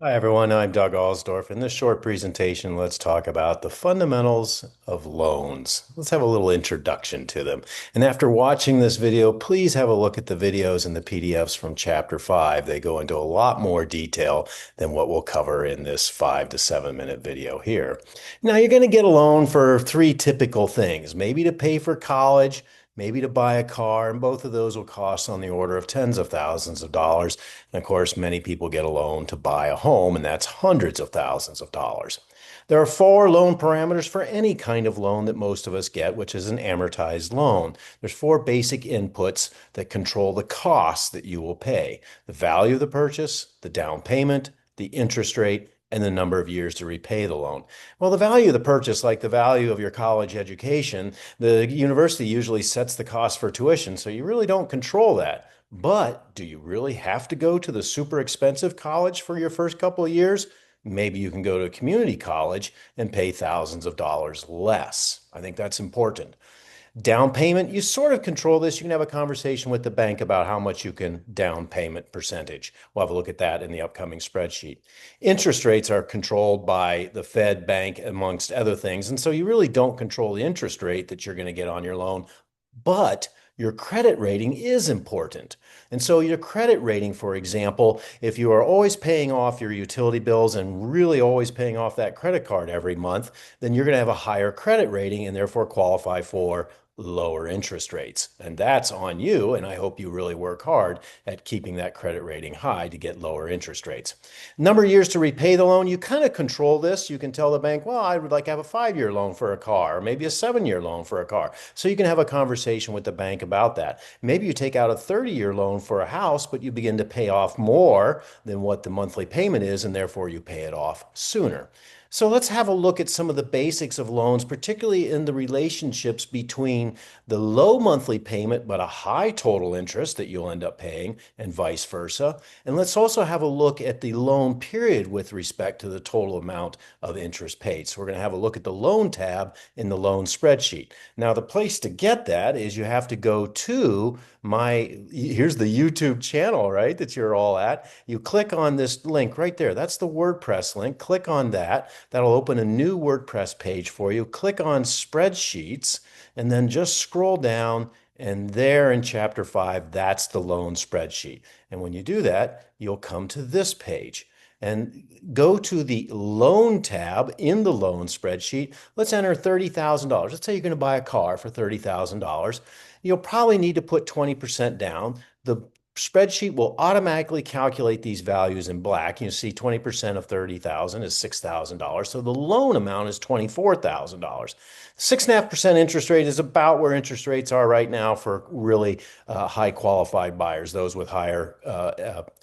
Hi everyone, I'm Doug Alsdorf. In this short presentation, let's talk about the fundamentals of loans. Let's have a little introduction to them. And after watching this video, please have a look at the videos and the PDFs from Chapter 5. They go into a lot more detail than what we'll cover in this 5 to 7 minute video here. Now, you're going to get a loan for three typical things, maybe to pay for college, maybe to buy a car, and both of those will cost on the order of tens of thousands of dollars. And of course, many people get a loan to buy a home, and that's hundreds of thousands of dollars. There are four loan parameters for any kind of loan that most of us get, which is an amortized loan. There's four basic inputs that control the costs that you will pay: the value of the purchase, the down payment, the interest rate, and the number of years to repay the loan. Well, the value of the purchase, like the value of your college education, the university usually sets the cost for tuition, so you really don't control that. But do you really have to go to the super expensive college for your first couple of years? Maybe you can go to a community college and pay thousands of dollars less. I think that's important. Down payment, you sort of control this. You can have a conversation with the bank about how much you can down payment percentage. We'll have a look at that in the upcoming spreadsheet. Interest rates are controlled by the Fed, bank, amongst other things. And so you really don't control the interest rate that you're going to get on your loan, but your credit rating is important. And so your credit rating, for example, if you are always paying off your utility bills and really always paying off that credit card every month, then you're going to have a higher credit rating and therefore qualify for lower interest rates. And that's on you. And I hope you really work hard at keeping that credit rating high to get lower interest rates. Number of years to repay the loan, you kind of control this. You can tell the bank, well, I would like to have a 5 year loan for a car, or maybe a 7 year loan for a car. So you can have a conversation with the bank about that. Maybe you take out a 30 year loan for a house, but you begin to pay off more than what the monthly payment is, and therefore you pay it off sooner. So let's have a look at some of the basics of loans, particularly in the relationships between the low monthly payment but a high total interest that you'll end up paying, and vice versa. And let's also have a look at the loan period with respect to the total amount of interest paid. So we're going to have a look at the loan tab in the loan spreadsheet. Now, the place to get that is you have to go to here's the YouTube channel, right, that you're all at. You click on this link right there. That's the WordPress link. Click on that. That'll open a new WordPress page for you. Click on spreadsheets and then just scroll down. And there in chapter 5, that's the loan spreadsheet. And when you do that, you'll come to this page and go to the loan tab in the loan spreadsheet. Let's enter $30,000. Let's say you're going to buy a car for $30,000. You'll probably need to put 20% down. The spreadsheet will automatically calculate these values in black. You see 20% of 30,000 is $6,000. So the loan amount is $24,000. 6.5% interest rate is about where interest rates are right now for really high qualified buyers, those with higher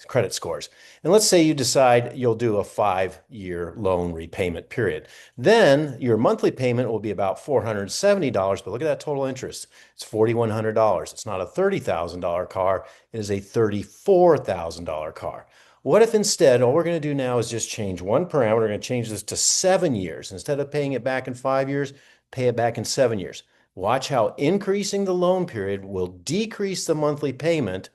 credit scores. And let's say you decide you'll do a 5 year loan repayment period. Then your monthly payment will be about $470, but look at that total interest. It's $4,100. It's not a $30,000 car. It is a $34,000 car. What if instead, all we're going to do now is just change one parameter. We're going to change this to 7 years. Instead of paying it back in 5 years, pay it back in 7 years. Watch how increasing the loan period will decrease the monthly payment,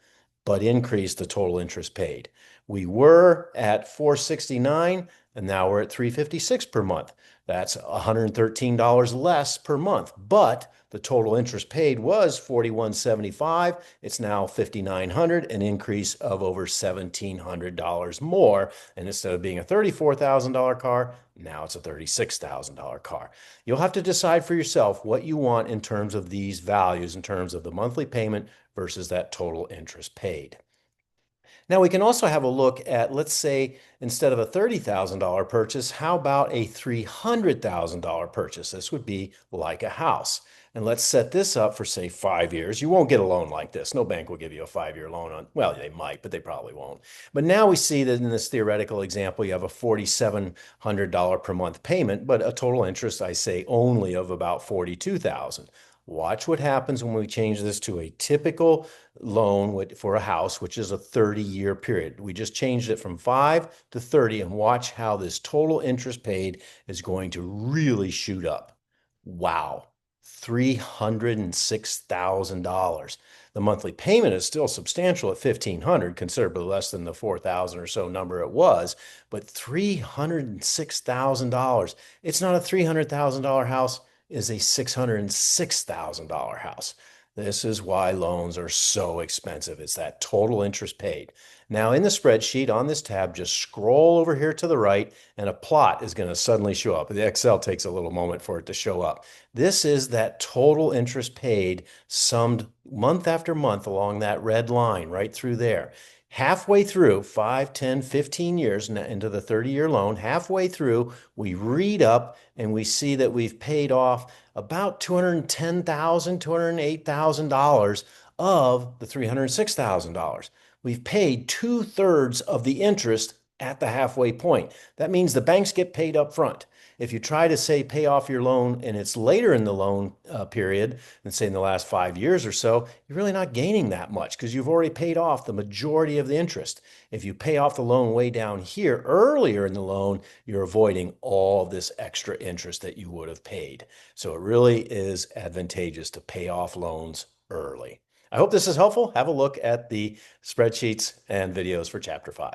but increase the total interest paid. We were at $469, and now we're at $356 per month. That's $113 less per month, but the total interest paid was $4,175. It's now $5,900, an increase of over $1,700 more. And instead of being a $34,000 car, now it's a $36,000 car. You'll have to decide for yourself what you want in terms of these values, in terms of the monthly payment versus that total interest paid. Now we can also have a look at, let's say, instead of a $30,000 purchase, how about a $300,000 purchase? This would be like a house. And let's set this up for, say, 5 years. You won't get a loan like this. No bank will give you a 5 year loan on, well, they might, but they probably won't. But now we see that in this theoretical example, you have a $4,700 per month payment, but a total interest, I say, only of about $42,000. Watch what happens when we change this to a typical loan for a house, which is a 30-year period. We just changed it from 5 to 30, and watch how this total interest paid is going to really shoot up. Wow. $306,000. The monthly payment is still substantial at $1,500, considerably less than the 4,000 or so number it was, but $306,000. It's not a $300,000 house, it's a $606,000 house. This is why loans are so expensive. It's that total interest paid. Now, in the spreadsheet on this tab, just scroll over here to the right and a plot is going to suddenly show up. The Excel takes a little moment for it to show up. This is that total interest paid summed month after month along that red line right through there. Halfway through, 5, 10, 15 years into the 30-year loan, halfway through, we read up and we see that we've paid off about $210,000, $208,000 of the $306,000. We've paid 2/3 of the interest at the halfway point. That means the banks get paid up front. If you try to say pay off your loan and it's later in the loan period, let's say in the last 5 years or so, you're really not gaining that much because you've already paid off the majority of the interest. If you pay off the loan way down here earlier in the loan, you're avoiding all this extra interest that you would have paid. So it really is advantageous to pay off loans early. I hope this is helpful. Have a look at the spreadsheets and videos for Chapter 5.